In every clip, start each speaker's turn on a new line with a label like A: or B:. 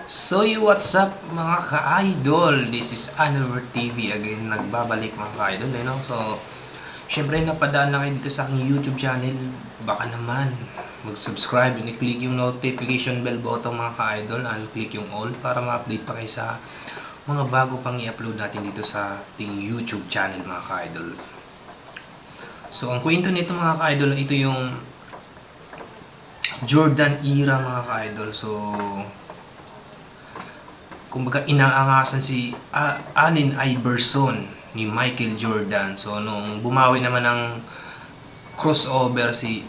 A: What's up mga ka-idol? This is Anwar TV again, nagbabalik mga ka-idol, no? So, syempre napadaan na kayo dito sa aking YouTube channel. Baka naman mag-subscribe and i-click yung notification bell button mga ka-idol, and click yung all para ma-update pa kayo sa mga bago pang i-upload natin dito sa ating YouTube channel mga ka-idol. So, ang kwento nito mga ka-idol, ito yung Jordan era mga ka-idol. So, kumbaga inaangasan si Allen Iverson ni Michael Jordan. So nung bumawi naman ng crossover si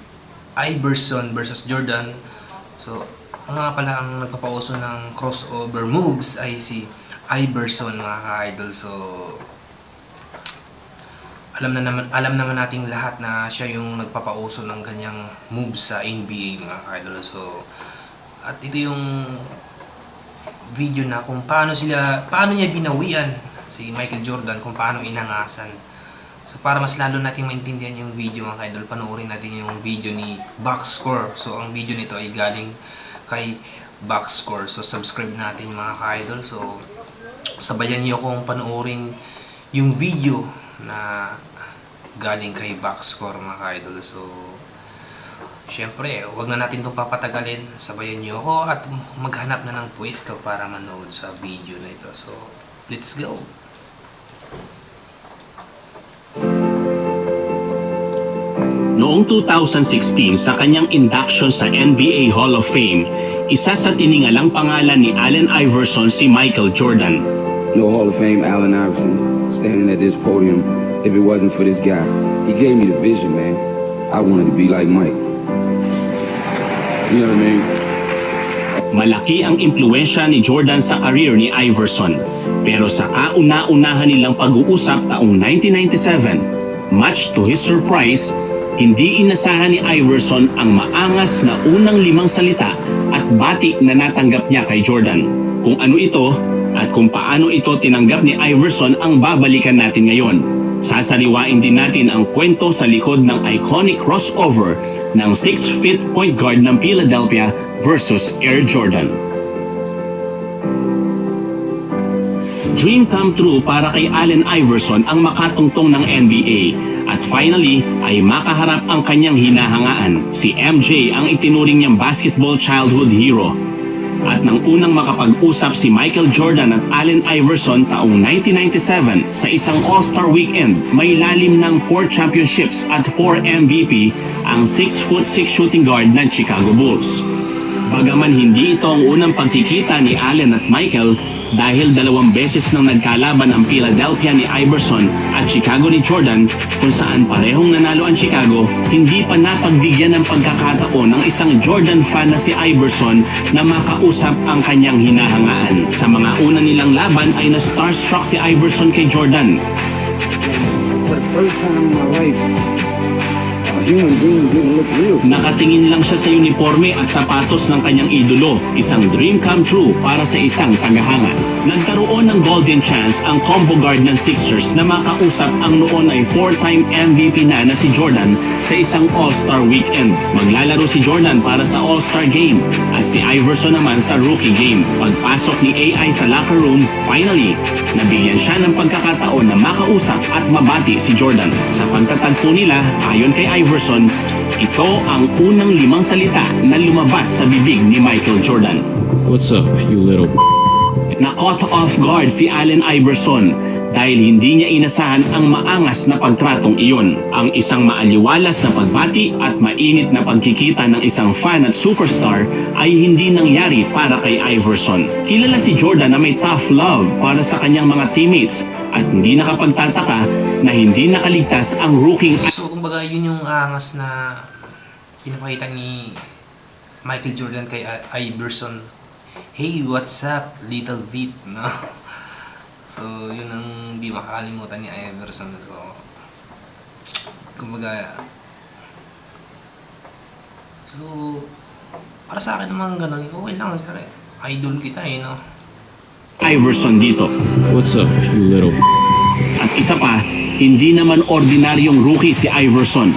A: Iverson versus Jordan, so nga pala ang nagpapauso ng crossover moves ay si Iverson mga ka-idol. So alam naman nating lahat na siya yung nagpapauso ng kanyang moves sa NBA mga ka-idol. So at ito yung video na kung paano niya binawian si Michael Jordan, kung paano inangasan. So para mas lalo nating maintindihan yung video mga ka-idol, panoorin natin yung video ni Box Score. So ang video nito ay galing kay Box Score. So subscribe natin mga ka-idol. So sabayan niyo kung panoorin yung video na galing kay Box Score mga ka-idol. So syempre, wag na natin itong papatagalin. Sabayan niyo ako at maghanap na ng pwesto para manood sa video na ito. So, let's go!
B: Noong 2016 sa kanyang induction sa NBA Hall of Fame, isa sa tiningalang pangalan ni Allen Iverson si Michael Jordan.
C: No Hall of Fame Allen Iverson standing at this podium if it wasn't for this guy. He gave me the vision, man. I wanted to be like Mike. You know what I mean?
B: Malaki ang impluensya ni Jordan sa career ni Iverson. Pero sa kauna-unahan nilang pag-uusap taong 1997, much to his surprise, hindi inasahan ni Iverson ang maangas na unang 5 salita at bati na natanggap niya kay Jordan. Kung ano ito at kung paano ito tinanggap ni Iverson ang babalikan natin ngayon. Sasaliwain din natin ang kwento sa likod ng iconic crossover ng 6-feet point guard ng Philadelphia versus Air Jordan. Dream come true para kay Allen Iverson ang makatungtong ng NBA at finally ay makaharap ang kanyang hinahangaan. Si MJ ang itinuring niyang basketball childhood hero. At nang unang makapag-usap si Michael Jordan at Allen Iverson taong 1997 sa isang All-Star Weekend, may lalim ng 4 championships at 4 MVP ang 6'6" shooting guard ng Chicago Bulls. Bagaman hindi ito ang unang pagkikita ni Allen at Michael, dahil 2 beses nang nagkalaban ang Philadelphia ni Iverson at Chicago ni Jordan kung saan parehong nanalo ang Chicago, hindi pa napagbigyan ng pagkakataon ng isang Jordan fan na si Iverson na makausap ang kanyang hinahangaan. Sa mga una nilang laban ay na-starstruck si Iverson kay Jordan.
C: For the first time in my life, a human being didn't look real.
B: Nakatingin lang siya sa uniforme at sapatos ng kanyang idolo, isang dream come true para sa isang tagahanga. Nagkaroon ng golden chance ang combo guard ng Sixers na makausap ang noon ay 4-time MVP na si Jordan sa isang All-Star Weekend. Maglalaro si Jordan para sa All-Star Game at si Iverson naman sa Rookie Game. Pagpasok ni AI sa locker room, finally, nabigyan siya ng pagkakataon na makausap at mabati si Jordan. Sa pagtatagpo nila, ayon kay Iverson, ito ang unang 5 salita na lumabas sa bibig ni Michael Jordan.
D: What's up, you little
B: Na-caught off guard si Allen Iverson dahil hindi niya inasahan ang maangas na pagtratong iyon. Ang isang maaliwalas na pagbati at mainit na pagkikita ng isang fan at superstar ay hindi nangyari para kay Iverson. Kilala si Jordan na may tough love para sa kanyang mga teammates at hindi nakapagtataka na hindi nakaligtas ang rookie.
A: So kumbaga yun yung angas na pinapakita ni Michael Jordan kay Iverson. Hey, what's up, little Vit, no? So, yun ang di makakalimutan ni Iverson. So, kumbaga, para sa akin naman ganun, okay lang, sir. Idol kita, no?
B: Iverson dito.
D: What's up, you little
B: At isa pa, hindi naman ordinaryong rookie si Iverson.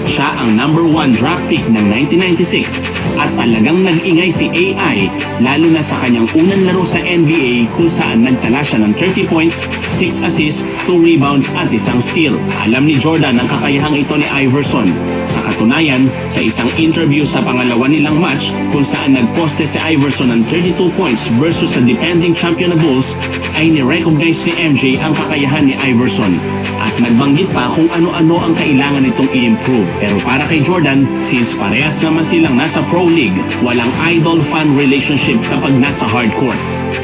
B: siya ang number 1 draft pick ng 1996 at talagang nag-ingay si AI lalo na sa kanyang unang laro sa NBA kung saan nagtala siya ng 30 points, 6 assists, 2 rebounds at isang steal. Alam ni Jordan ang kakayahang ito ni Iverson. Sa katunayan, sa isang interview sa pangalawa nilang match kung saan nagposte si Iverson ng 32 points versus sa defending champion na Bulls, ay ni-recognize ni MJ ang kakayahan ni Iverson at nagbanggit pa kung ano-ano ang kailangan nitong i-improve. Pero para kay Jordan, since parehas naman silang nasa pro league, walang idol-fan relationship kapag nasa hardcourt.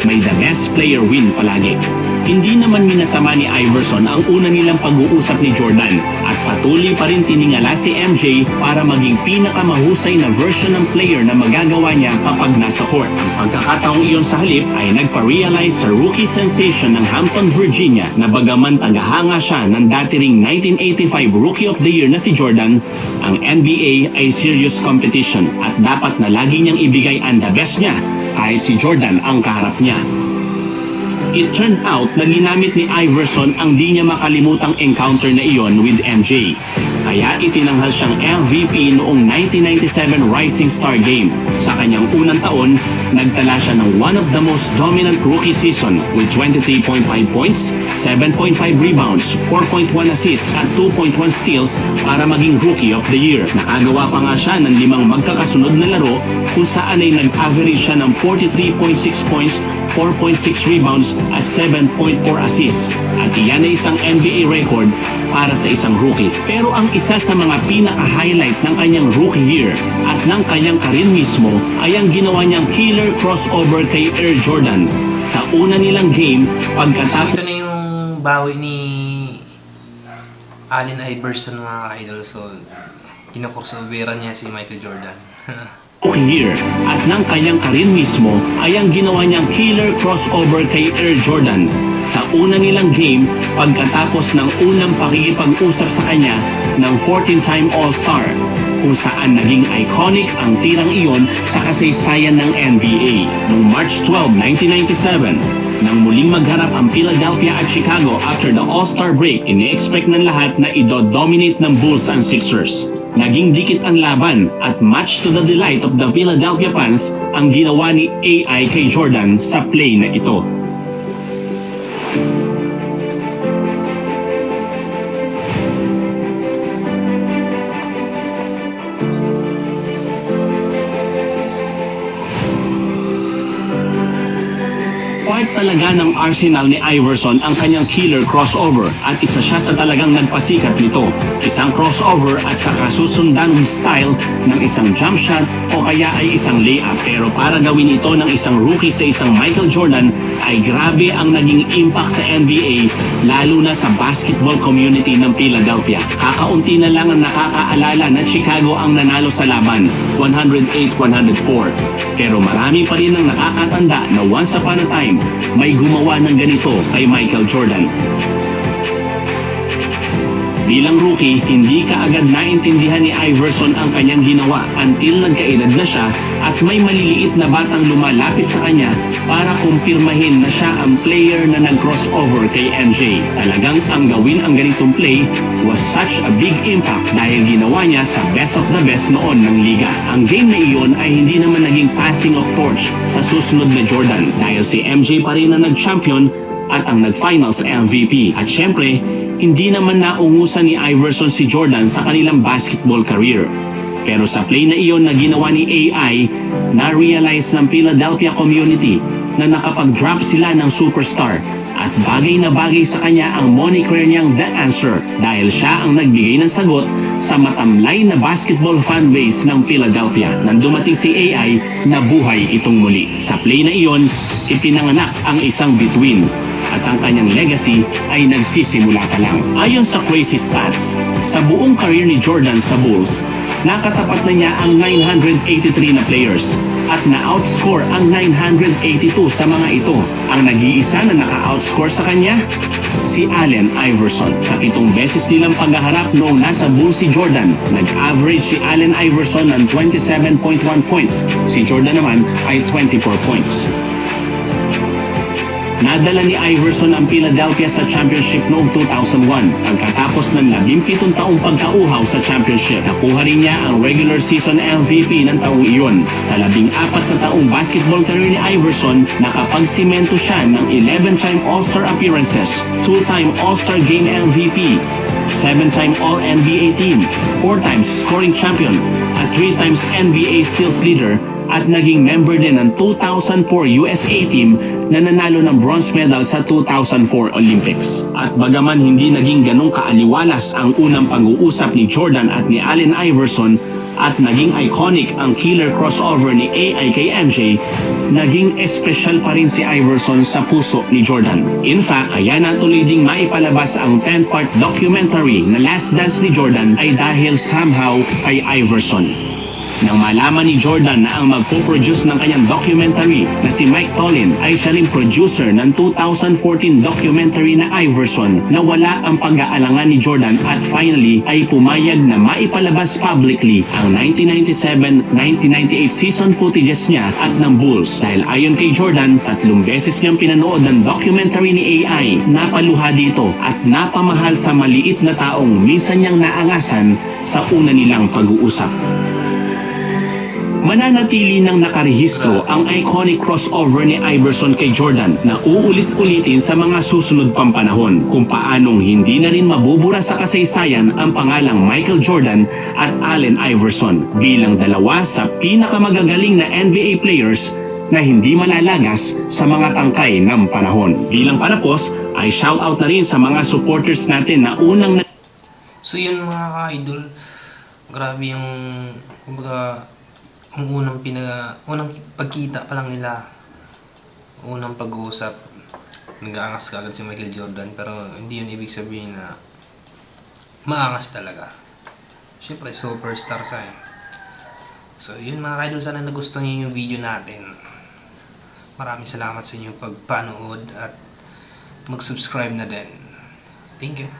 B: May the best player win palagi. Hindi naman minasama ni Iverson ang una nilang pag-uusap ni Jordan at patuloy pa rin tiningala si MJ para maging pinakamahusay na version ng player na magagawa niya kapag nasa court. Ang pagkakataong iyon sa halip ay nagpa-realize sa rookie sensation ng Hampton, Virginia na bagaman tagahanga siya ng dati ring 1985 Rookie of the Year na si Jordan, ang NBA ay serious competition at dapat na lagi niyang ibigay ang the best niya kahit si Jordan ang kaharap niya. It turned out na ginamit ni Iverson ang di niya makalimutang encounter na iyon with MJ. Kaya itinanghal siyang MVP noong 1997 Rising Star Game. Sa kanyang unang taon, nagtala siya ng one of the most dominant rookie season with 23.5 points, 7.5 rebounds, 4.1 assists at 2.1 steals para maging Rookie of the Year. Nakagawa pa nga siya ng 5 magkakasunod na laro kung saan ay nag-average siya ng 43.6 points, 4.6 rebounds at 7.4 assists. At iyan ay isang NBA record para sa isang rookie. Pero ang isa sa mga pinaka-highlight ng kanyang rookie year at ng kanyang karir mismo ay ang ginawa niyang killer crossover kay Air Jordan. Sa una nilang game,
A: So
B: pagkatapos
A: ito na yung bawi ni Allen Iverson mga idol. So kinakrossoveran niya si Michael Jordan.
B: year at ng kanyang karir mismo ay ang ginawa niyang killer crossover kay Air Jordan. Sa una nilang game, pagkatapos ng unang pakikipag-usap sa kanya ng 14-time All-Star, kung saan naging iconic ang tirang iyon sa kasaysayan ng NBA. Noong March 12, 1997, nang muling magharap ang Philadelphia at Chicago after the All-Star break, ini-expect ng lahat na ido-dominate ng Bulls ang Sixers. Naging dikit ang laban at much to the delight of the Philadelphia fans ang ginawa ni AI kay Jordan sa play na ito. Part talaga ng arsenal ni Iverson ang kanyang killer crossover at isa siya sa talagang nagpasikat nito. Isang crossover at saka susundan ng style ng isang jump shot o kaya ay isang layup. Pero para gawin ito ng isang rookie sa isang Michael Jordan ay grabe ang naging impact sa NBA lalo na sa basketball community ng Philadelphia. Kakaunti na lang ang nakakaalala na Chicago ang nanalo sa laban, 108-104. Pero marami pa rin ang nakakatanda na once upon a time may gumawa ng ganito kay Michael Jordan. Bilang rookie, hindi kaagad naintindihan ni Iverson ang kanyang ginawa until nagkaedad na siya at may maliliit na batang lumalapit sa kanya para kumpirmahin na siya ang player na nag-crossover kay MJ. Talagang ang gawin ang ganitong play was such a big impact dahil ginawa niya sa best of the best noon ng liga. Ang game na iyon ay hindi naman naging passing of torch sa susunod na Jordan dahil si MJ pa rin ang nag-champion at ang nag-finals MVP. At syempre, hindi naman naungusan ni Iverson si Jordan sa kanilang basketball career. Pero sa play na iyon na ginawa ni AI, na-realize ng Philadelphia community na nakapag-drop sila ng superstar at bagay na bagay sa kanya ang moniker niyang The Answer dahil siya ang nagbigay ng sagot sa matamlay na basketball fanbase ng Philadelphia. Nang dumating si AI, nabuhay itong muli. Sa play na iyon, ipinanganak ang isang bituin at ang kanyang legacy ay nagsisimula pa lang. Ayon sa Crazy Stats, sa buong career ni Jordan sa Bulls, nakatapat na niya ang 983 na players at na-outscore ang 982 sa mga ito. Ang nag-iisa na naka-outscore sa kanya, si Allen Iverson. Sa 7 beses nilang paghaharap noong nasa Bulls si Jordan, nag-average si Allen Iverson ng 27.1 points. Si Jordan naman ay 24 points. Nadala ni Iverson ang Philadelphia sa championship noong 2001. Pagkatapos ng 17 taong pagkauhaw sa championship, nakuha rin niya ang regular season MVP ng taong iyon. Sa 14 na taong basketball career ni Iverson, nakapagsimento siya ng 11-time All-Star appearances, 2-time All-Star Game MVP, 7-time All-NBA team, 4 times scoring champion, at 3 times NBA steals leader, at naging member din ng 2004 USA team na nanalo ng bronze medal sa 2004 Olympics. At bagaman hindi naging ganong kaaliwalas ang unang pag-uusap ni Jordan at ni Allen Iverson at naging iconic ang killer crossover ni AI kay MJ, naging espesyal pa rin si Iverson sa puso ni Jordan. In fact, kaya natuloy ding maipalabas ang 10-part documentary na Last Dance ni Jordan ay dahil somehow kay Iverson. Nang malaman ni Jordan na ang magpo-produce ng kanyang documentary na si Mike Tollin ay siya rin producer ng 2014 documentary na Iverson, na wala ang pag-aalangan ni Jordan at finally ay pumayag na maipalabas publicly ang 1997-1998 season footages niya at ng Bulls. Dahil ayon kay Jordan, 3 beses niyang pinanood ng documentary ni AI, napaluha dito at napamahal sa maliit na taong minsan niyang naangasan sa una nilang pag-uusap. Mananatili nang nakarehistro ang iconic crossover ni Iverson kay Jordan na uulit-ulitin sa mga susunod pang panahon, kung paanong hindi na rin mabubura sa kasaysayan ang pangalang Michael Jordan at Allen Iverson bilang dalawa sa pinakamagagaling na NBA players na hindi malalagas sa mga tangkay ng panahon. Bilang panapos ay shoutout na rin sa mga supporters natin na unang
A: So yun mga ka-idol, grabe yung, kumbaga, ang unang pagkita pa lang nila, unang pag-uusap, nag-aangas ka agad si Michael Jordan, pero hindi yun ibig sabihin na maangas talaga. Siyempre, superstar siya eh. So yun mga ka-idol, sana nagustuhan niyo yung video natin. Maraming salamat sa inyong pagpanood at mag-subscribe na din. Thank you.